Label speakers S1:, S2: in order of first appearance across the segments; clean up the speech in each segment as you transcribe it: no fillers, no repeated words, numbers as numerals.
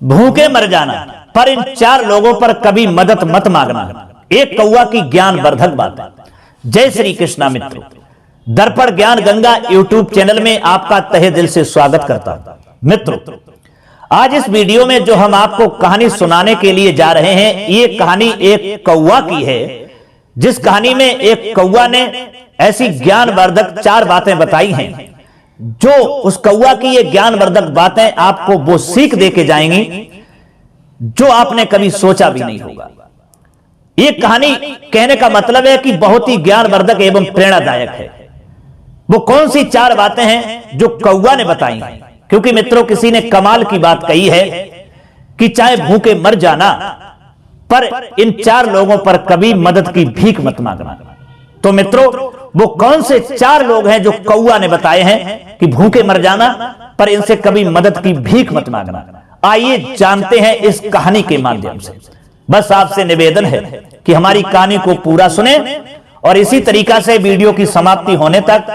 S1: भूखे मर जाना, पर इन 4 लोगों पर कभी मदद मत मांगना। एक कौवा की ज्ञानवर्धक बात। जय श्री कृष्णा मित्रों, दर्पण ज्ञान गंगा यूट्यूब चैनल में आपका तहे दिल से स्वागत करता हूं। मित्रों, आज इस वीडियो में जो हम आपको कहानी सुनाने के लिए जा रहे हैं, ये कहानी एक कौवा की है, जिस कहानी में एक कौवा ने ऐसी ज्ञानवर्धक 4 बातें बताई हैं, जो उस कौवा की ये ज्ञानवर्धक बातें आपको वो सीख देके जाएंगी जो आपने कभी सोचा भी नहीं होगा। ये कहानी कहने का मतलब है कि बहुत ही ज्ञानवर्धक एवं प्रेरणादायक है। वो कौन सी 4 बातें हैं जो कौवा ने बताई हैं? क्योंकि मित्रों, किसी ने कमाल की बात कही है कि चाहे भूखे मर जाना, पर इन 4 लोगों पर कभी मदद की भीख मत मांगना। तो मित्रों, वो कौन से 4 लोग हैं जो कौवा ने बताए हैं कि भूखे मर जाना, पर इनसे कभी मदद की भीख मत मांगना? आइए जानते हैं इस कहानी के माध्यम से। बस आपसे निवेदन है कि हमारी कहानी को पूरा सुने और इसी तरीका से वीडियो की समाप्ति होने तक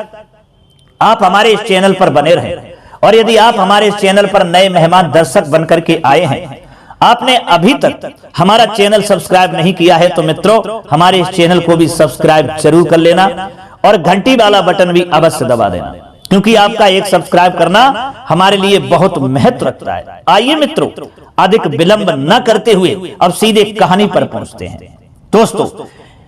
S1: आप हमारे इस चैनल पर बने रहें। और यदि आप हमारे इस चैनल पर नए मेहमान दर्शक बनकर के आए हैं, आपने अभी तक हमारा चैनल सब्सक्राइब नहीं किया है, तो मित्रों हमारे इस चैनल को भी सब्सक्राइब जरूर कर लेना और घंटी वाला बटन भी अवश्य दबा देना, क्योंकि आपका एक सब्सक्राइब करना हमारे लिए बहुत महत्व रखता है। आइए मित्रों, अधिक विलंब न करते हुए अब सीधे कहानी पर पहुंचते हैं। दोस्तों,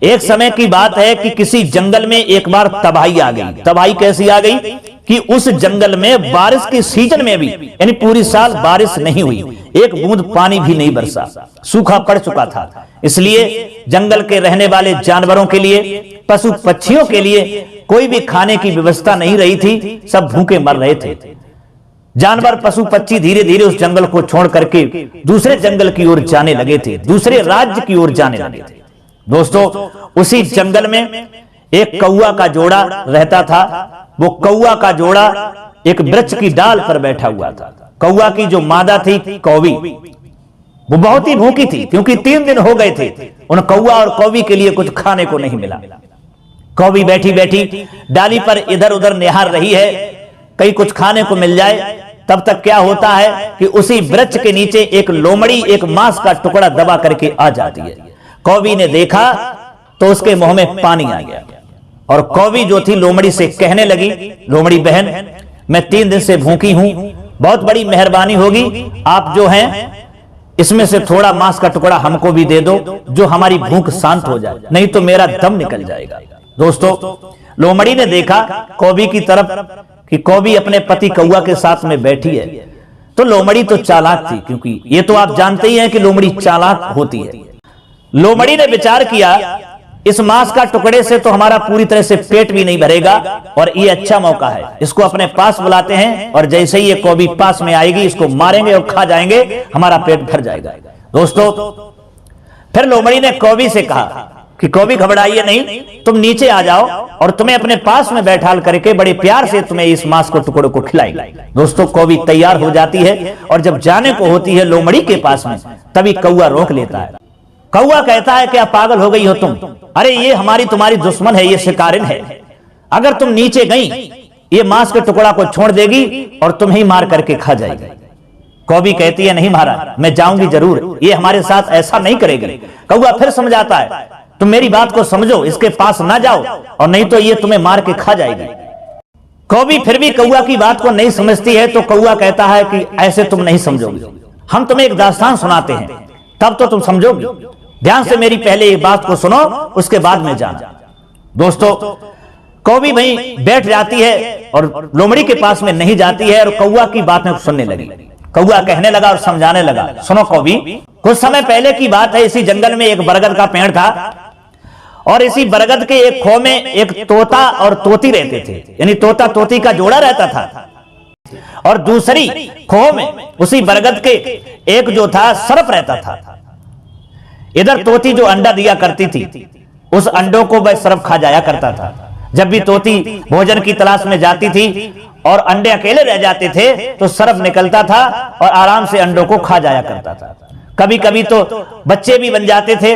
S1: एक समय की बात है कि किसी जंगल में एक बार तबाही आ गई। तबाही कैसी आ गई कि उस जंगल में बारिश के सीजन में भी, यानी पूरी साल बारिश नहीं हुई, एक बूंद पानी भी नहीं बरसा, सूखा पड़ चुका था। इसलिए जंगल के रहने वाले जानवरों के लिए, पशु पक्षियों के लिए कोई भी खाने की व्यवस्था नहीं रही थी। सब भूखे मर रहे थे। जानवर, पशु पक्षी धीरे धीरे उस जंगल को छोड़ करके दूसरे जंगल की ओर जाने लगे थे, दूसरे राज्य की ओर जाने लगे थे। दोस्तों, उसी जंगल में एक कौवा का जोड़ा रहता था। वो कौवा का जोड़ा एक वृक्ष की डाल पर बैठा हुआ था। कौवा की जो मादा थी कौवी, वो बहुत ही भूखी थी, क्योंकि 3 दिन हो गए थे उन कौवा और कौवी के लिए कुछ खाने को नहीं मिला। कौवी बैठी बैठी डाली पर इधर उधर निहार रही है, कहीं कुछ खाने को मिल जाए। तब तक क्या होता है कि उसी वृक्ष के नीचे एक लोमड़ी एक मांस का टुकड़ा दबा करके आ जाती है। कौवी ने देखा तो उसके मुंह में पानी आ गया और कौवी जो थी लोमड़ी से कहने लगी, लोमड़ी बहन, मैं 3 दिन से भूखी हूं, बहुत बड़ी मेहरबानी होगी, आप जो हैं इसमें से थोड़ा मांस का टुकड़ा हमको भी दे दो, जो हमारी भूख शांत हो जाए, नहीं तो मेरा दम निकल जाएगा। दोस्तों, लोमड़ी ने देखा कौवी की तरफ कि कौवी अपने पति कौवा के साथ में बैठी है। तो लोमड़ी तो चालाक थी, क्योंकि ये तो आप जानते ही हैं कि लोमड़ी चालाक होती है। लोमड़ी ने विचार किया, इस मांस का टुकड़े से तो हमारा पूरी तरह से पेट भी नहीं भरेगा, और ये अच्छा मौका है, इसको अपने पास बुलाते हैं, और जैसे ही ये कौवी पास में आएगी इसको मारेंगे और खा जाएंगे, हमारा पेट भर जाएगा। दोस्तों, फिर लोमड़ी ने कौवी से कहा कि कौवी घबराइए नहीं, तुम नीचे आ जाओ और तुम्हें अपने पास में बैठाल करके बड़े प्यार से तुम्हें इस मांस को टुकड़े को खिलाएगी। दोस्तों, कौवी तैयार हो जाती है और जब जाने को होती है लोमड़ी के पास में, तभी कौवा रोक लेता है। कौवा कहता है, क्या पागल हो गई हो तुम? अरे ये हमारी तुम्हारी दुश्मन है, ये शिकारिन है। अगर तुम नीचे गई, ये मांस के टुकड़ा को छोड़ देगी और तुम्हें ही मार करके खा जाएगी। कौवी कहती है, नहीं महाराज, मैं जाऊंगी जरूर, ये हमारे साथ ऐसा नहीं करेगी। कौवा फिर समझाता है, तुम मेरी बात को समझो, इसके पास ना जाओ, और नहीं तो ये तुम्हें मार के खा जाएगी। कौवी फिर भी कौवा की बात को नहीं समझती है। तो कौवा कहता है कि ऐसे तुम नहीं समझोगे, हम तुम्हें एक दास्तान सुनाते हैं, तब तो तुम समझोगे। ध्यान से मेरी पहले एक बात को सुनो, उसके बाद में जाना। दोस्तों, कौवी भाई बैठ जाती है और लोमड़ी के पास में नहीं जाती है, और कौवा की बातें सुनने लगी। कौवा कहने लगा और समझाने लगा, सुनो कौवी, कुछ समय पहले की बात है, इसी जंगल में एक बरगद का पेड़ था, और इसी बरगद के एक खो में एक तोता और तोती रहते थे, यानी तोता तोती का जोड़ा रहता था। और दूसरी खो में उसी बरगद के एक जो था सर्प रहता था। इधर तोती जो अंडा दिया करती थी, उस अंडों को वह सर्प खा जाया करता था। जब भी तोती भोजन की तलाश में जाती थी और अंडे अकेले रह जाते थे, तो सर्प निकलता था और आराम से अंडों को खा जाया करता था। कभी कभी तो बच्चे भी बन जाते थे,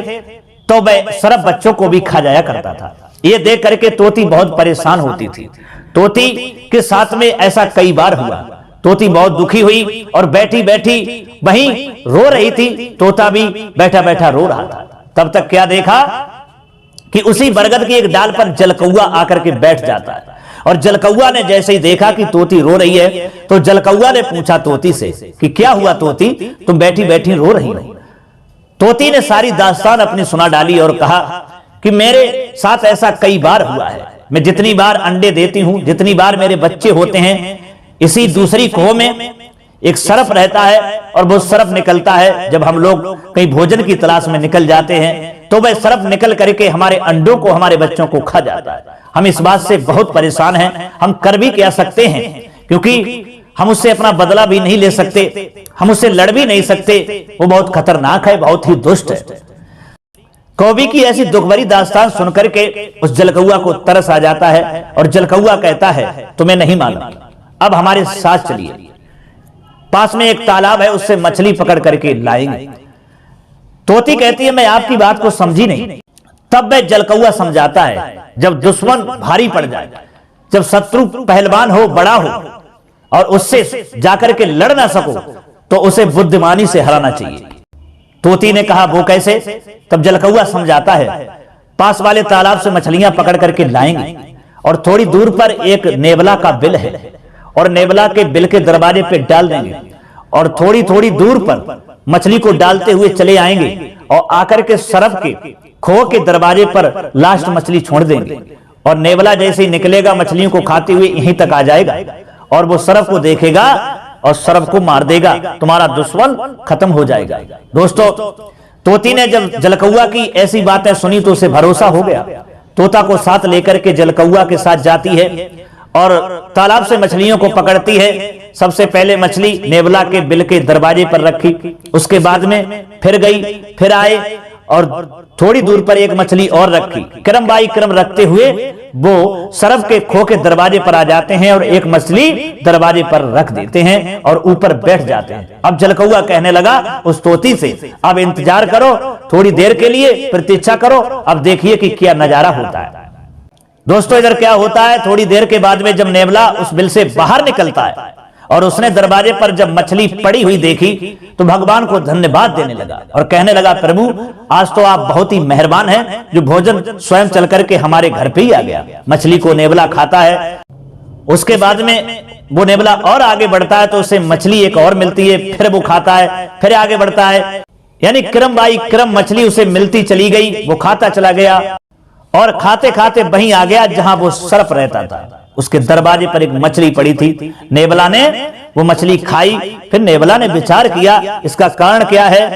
S1: तो वह सर्प बच्चों को भी खा जाया करता था। ये देख करके तोती बहुत परेशान होती थी। तोती के साथ में ऐसा कई बार हुआ। तोती बहुत दुखी हुई और बैठी बैठी वहीं रो रही थी। तोता भी बैठा बैठा रो रहा था। तब तक क्या देखा कि उसी बरगद की एक डाल पर जलकौआ आकर के बैठ जाता है। और जलकौआ ने जैसे ही देखा कि तोती रो रही है तो जलकौआ ने पूछा तोती से कि क्या हुआ तोती, तुम बैठी बैठी रो रही हो। तोती ने सारी दास्तान अपनी सुना डाली और कहा कि मेरे साथ ऐसा कई बार हुआ है। मैं जितनी बार अंडे देती हूं, जितनी बार मेरे बच्चे होते हैं, इसी दूसरी कोह में एक सरप रहता है और वो सरप निकलता है। जब हम लोग कहीं भोजन की तलाश में निकल जाते हैं तो वह सरप निकल करके हमारे अंडों को, हमारे बच्चों को खा जाता है। हम इस बात से बहुत परेशान हैं। हम कर भी क्या सकते हैं, क्योंकि हम उससे अपना बदला भी नहीं ले सकते, हम उससे लड़ भी नहीं सकते। वो बहुत खतरनाक है, बहुत ही दुष्ट है। कौवी की ऐसी दुखभरी दास्तान सुनकर के उस जलकौआ को तरस आ जाता है और जलकौआ कहता है तुम्हें नहीं मालूम, अब हमारे साथ चलिए, पास में एक तालाब है, उससे मछली पकड़ करके लाएंगे। तोती कहती है मैं आपकी बात को समझी नहीं। तब वह जलकौआ समझाता है जब दुश्मन भारी पड़ जाए, जब शत्रु पहलवान हो, बड़ा हो और उससे जाकर के लड़ ना सको तो उसे बुद्धिमानी से हराना चाहिए। तोती ने कहा वो कैसे? तब जलकौआ समझाता है पास वाले तालाब से मछलियां पकड़ करके लाएंगे और थोड़ी दूर पर एक नेवला का बिल है और नेवला के बिल के दरवाजे पे डाल देंगे और थोड़ी थोड़ी दूर पर मछली को डालते हुए चले आएंगे और आकर के सरप के खो के दरवाजे पर लास्ट मछली छोड़ देंगे और नेवला जैसे ही निकलेगा मछलियों को खाते हुए यहीं तक आ जाएगा और वो सरप को देखेगा और सरप को मार देगा, तुम्हारा दुश्मन खत्म हो जाएगा। दोस्तों, तोती ने जब जलकौआ की ऐसी बातें सुनी तो उसे भरोसा हो गया। तोता को साथ लेकर के जलकौआ के साथ जाती है और तालाब से मछलियों को पकड़ती है। सबसे पहले मछली नेवला के बिल के दरवाजे पर रखी, उसके बाद में फिर गई, फिर आए और थोड़ी दूर पर एक मछली और रखी। क्रम बाई क्रम रखते हुए वो सरप के खो के दरवाजे पर आ जाते हैं और एक मछली दरवाजे पर रख देते हैं और ऊपर बैठ जाते हैं। अब जलकौआ कहने लगा उस तोती से अब इंतजार करो, थोड़ी देर के लिए प्रतीक्षा करो, अब देखिए कि क्या नजारा होता है। दोस्तों, इधर क्या होता है, थोड़ी देर के बाद में जब नेवला उस बिल से बाहर निकलता है और उसने दरवाजे पर जब मछली पड़ी हुई देखी तो भगवान को धन्यवाद देने लगा और कहने लगा प्रभु आज तो आप बहुत ही मेहरबान हैं, जो भोजन स्वयं चल करके हमारे घर पे ही आ गया। मछली को नेवला खाता है, उसके बाद में वो नेवला और आगे बढ़ता है तो उसे मछली एक और मिलती है, फिर वो खाता है, फिर आगे बढ़ता है, यानी क्रम बाई क्रम मछली उसे मिलती चली गई। वो खाता चला गया और खाते खाते वहीं आ गया जहां वो सरप रहता था। उसके दरवाजे पर एक मछली पड़ी थी। नेवला ने वो मछली खाई। फिर नेवला ने विचार किया इसका कारण क्या है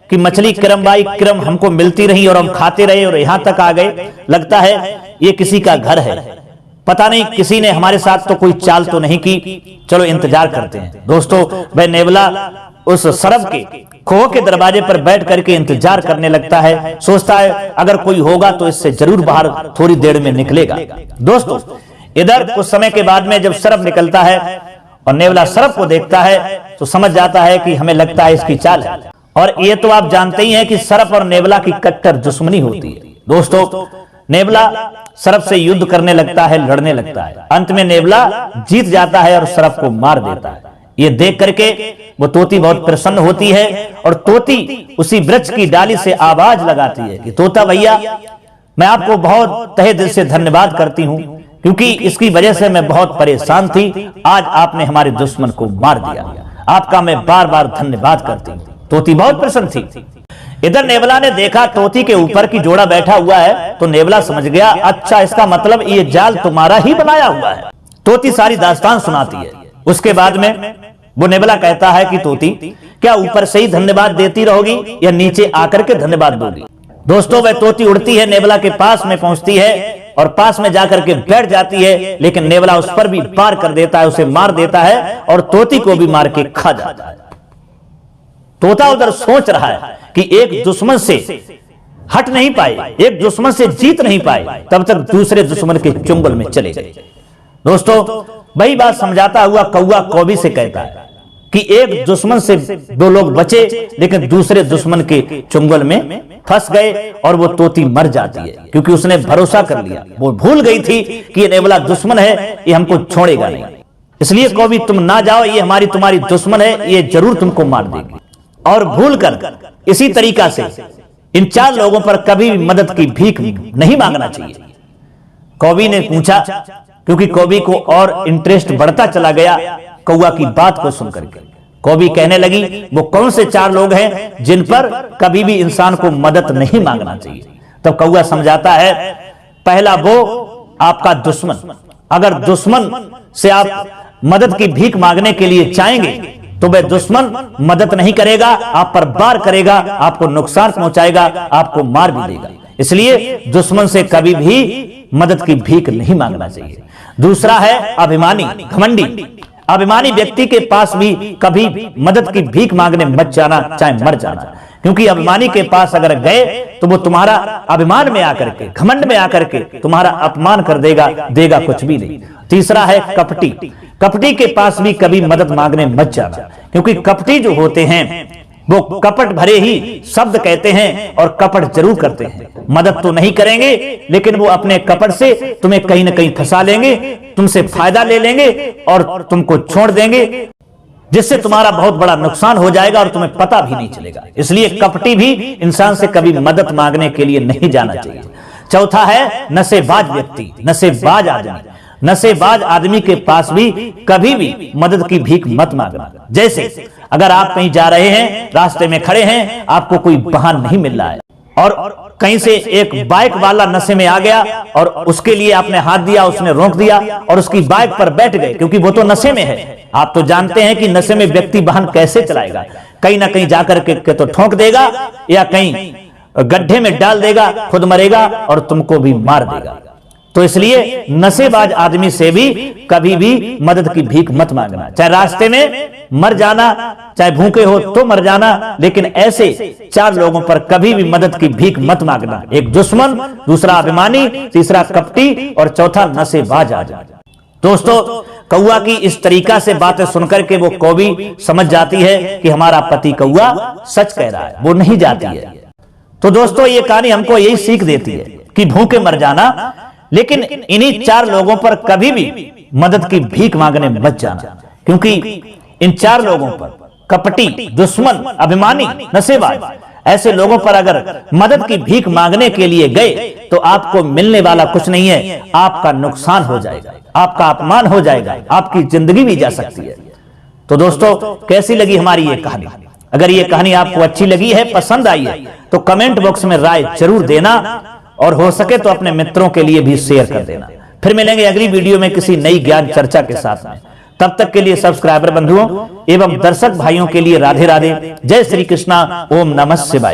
S1: कि मछली क्रम बाई क्रम हमको मिलती रही और हम खाते रहे और यहां तक आ गए। लगता है ये किसी का घर है, पता नहीं किसी ने हमारे साथ तो कोई चाल तो नहीं की, चलो इंतजार करते हैं। दोस्तों, वह नेवला उस सरप के खो के दरवाजे पर बैठ करके इंतजार करने लगता है। सोचता है अगर कोई होगा तो इससे जरूर बाहर थोड़ी देर में निकलेगा। दोस्तों, इधर कुछ समय के बाद में जब सरप निकलता है और नेवला सरप को देखता है तो समझ जाता है कि हमें लगता है इसकी चाल है। और ये तो आप जानते ही हैं कि सरप और नेवला की कट्टर दुश्मनी होती है। दोस्तों, नेवला सरप से युद्ध करने लगता है, लड़ने लगता है। अंत में नेवला जीत जाता है और सरप को मार देता है। ये देख करके वो तोती बहुत प्रसन्न होती है और तोती उसी वृक्ष की डाली से आवाज लगाती है कि तोता भैया, मैं आपको बहुत तहे दिल से धन्यवाद करती हूं, क्योंकि इसकी वजह से मैं बहुत परेशान थी। आज आपने हमारे दुश्मन को मार दिया, आपका मैं बार बार धन्यवाद करती हूँ। तोती बहुत प्रसन्न थी। इधर नेवला ने देखा तोती के ऊपर की जोड़ा बैठा हुआ है तो नेवला समझ गया अच्छा इसका मतलब ये जाल तुम्हारा ही बनाया हुआ है। तोती सारी दास्तान सुनाती है। उसके बाद में वो नेवला कहता है कि तोती, क्या ऊपर से ही धन्यवाद देती रहोगी या नीचे आकर के धन्यवाद दोगी? दोस्तों, वह तोती उड़ती है, नेवला के पास में पहुंचती है और पास में जाकर के बैठ जाती है, लेकिन नेवला उस पर भी वार कर देता है, उसे मार देता है और तोती को भी मार के खा जाता है। तोता उधर सोच रहा है कि एक दुश्मन से हट नहीं पाए, एक दुश्मन से जीत नहीं पाए, तब तक दूसरे दुश्मन के चुंगल में चले गए। दोस्तों, वही बात समझाता हुआ कौवा कौवी से कहता है कि एक दुश्मन से दो लोग बचे, लेकिन दूसरे दुश्मन के चुंगल में फंस गए और वो तोती मर जाती है, क्योंकि उसने भरोसा कर लिया। वो भूल गई थी कि ये नेवला दुश्मन है, ये हमको छोड़ेगा नहीं। इसलिए कौवी तुम ना जाओ, ये हमारी तुम्हारी दुश्मन है, ये जरूर तुमको मार देगी। और भूल कर इसी तरीका से इन 4 लोगों पर कभी भी मदद की भीख नहीं मांगना चाहिए। कौवी ने पूछा, क्योंकि कौवी को और इंटरेस्ट बढ़ता चला गया कौवा की बात को सुनकर के। कौवी कहने लगी, वो कौन से 4 लोग हैं जिन पर कभी भी इंसान को मदद नहीं मांगना चाहिए। तो कौवा समझाता है, पहला वो आपका दुश्मन। अगर दुश्मन से आप मदद की भीख मांगने के लिए चाहेंगे तो वह दुश्मन मदद नहीं करेगा, आप पर वार करेगा, आपको नुकसान पहुंचाएगा, आपको मार भी देगा। इसलिए दुश्मन से कभी भी मदद की भीख नहीं मांगना चाहिए। दूसरा है अभिमानी, घमंडी। अभिमानी व्यक्ति के पास भी कभी मदद की भीख मांगने मत जाना, चाहे मर जाना, क्योंकि अभिमानी के पास अगर गए तो वो तुम्हारा अभिमान में आकर के, घमंड में आकर के तुम्हारा अपमान कर देगा, देगा कुछ भी नहीं। तीसरा है कपटी। कपटी के पास भी कभी मदद मांगने मत जाना, क्योंकि कपटी जो होते हैं वो कपट भरे ही शब्द कहते हैं और कपट जरूर करते हैं। मदद तो नहीं करेंगे, लेकिन वो अपने कपट से तुम्हें कहीं ना कहीं फंसा लेंगे, तुमसे फायदा ले लेंगे और तुमको छोड़ देंगे, जिससे तुम्हारा बहुत बड़ा नुकसान हो जाएगा और तुम्हें पता भी नहीं चलेगा। इसलिए कपटी भी इंसान से कभी मदद मांगने के लिए नहीं जाना चाहिए। चौथा है नशेबाज व्यक्ति, नशेबाज आदमी। नशेबाज आदमी के पास भी कभी भी मदद की भीख मत मांगना। जैसे अगर आप कहीं जा रहे हैं, रास्ते में खड़े हैं, आपको कोई वाहन नहीं मिल रहा है और कहीं से एक बाइक वाला नशे में आ गया और उसके लिए आपने हाथ दिया, उसने रोक दिया और उसकी बाइक पर बैठ गए, क्योंकि वो तो नशे में है। आप तो जानते हैं कि नशे में व्यक्ति वाहन कैसे चलाएगा, कहीं ना कहीं जाकर के तो ठोक देगा या कहीं गड्ढे में डाल देगा, खुद मरेगा और तुमको भी मार देगा। तो इसलिए नशेबाज आदमी से भी कभी भी मदद की भीख मत मांगना। चाहे रास्ते में मर जाना, चाहे भूखे हो तो मर जाना, लेकिन ऐसे 4 लोगों पर कभी भी मदद की भीख मत मांगना। एक दुश्मन, दूसरा अभिमानी, तीसरा कपटी और चौथा नशेबाज आदमी। दोस्तों, कौवा की इस तरीका से बातें सुनकर के वो कौवी समझ जाती है कि हमारा पति कौवा सच कह रहा है, वो नहीं जाती है। तो दोस्तों, ये कहानी हमको यही सीख देती है कि भूखे मर जाना, लेकिन इन्हीं 4 लोगों पर कभी भी मदद की भीख मांगने मत जाना, क्योंकि इन 4 लोगों पर, कपटी, दुश्मन, अभिमानी, नशेबाज, ऐसे लोगों पर अगर मदद की भीख मांगने के लिए गए तो आपको मिलने वाला कुछ नहीं है, आपका नुकसान हो जाएगा, आपका अपमान हो जाएगा, आपकी जिंदगी भी जा सकती है। तो दोस्तों, कैसी लगी हमारी ये कहानी? अगर ये कहानी आपको अच्छी लगी है, पसंद आई है, तो कमेंट बॉक्स में राय जरूर देना और हो सके तो अपने मित्रों के लिए भी शेयर कर देना। फिर मिलेंगे अगली वीडियो में किसी नई ज्ञान चर्चा के साथ में। तब तक के लिए सब्सक्राइबर बंधुओं एवं दर्शक भाइयों के लिए राधे राधे, जय श्री कृष्णा, ओम नमः शिवाय।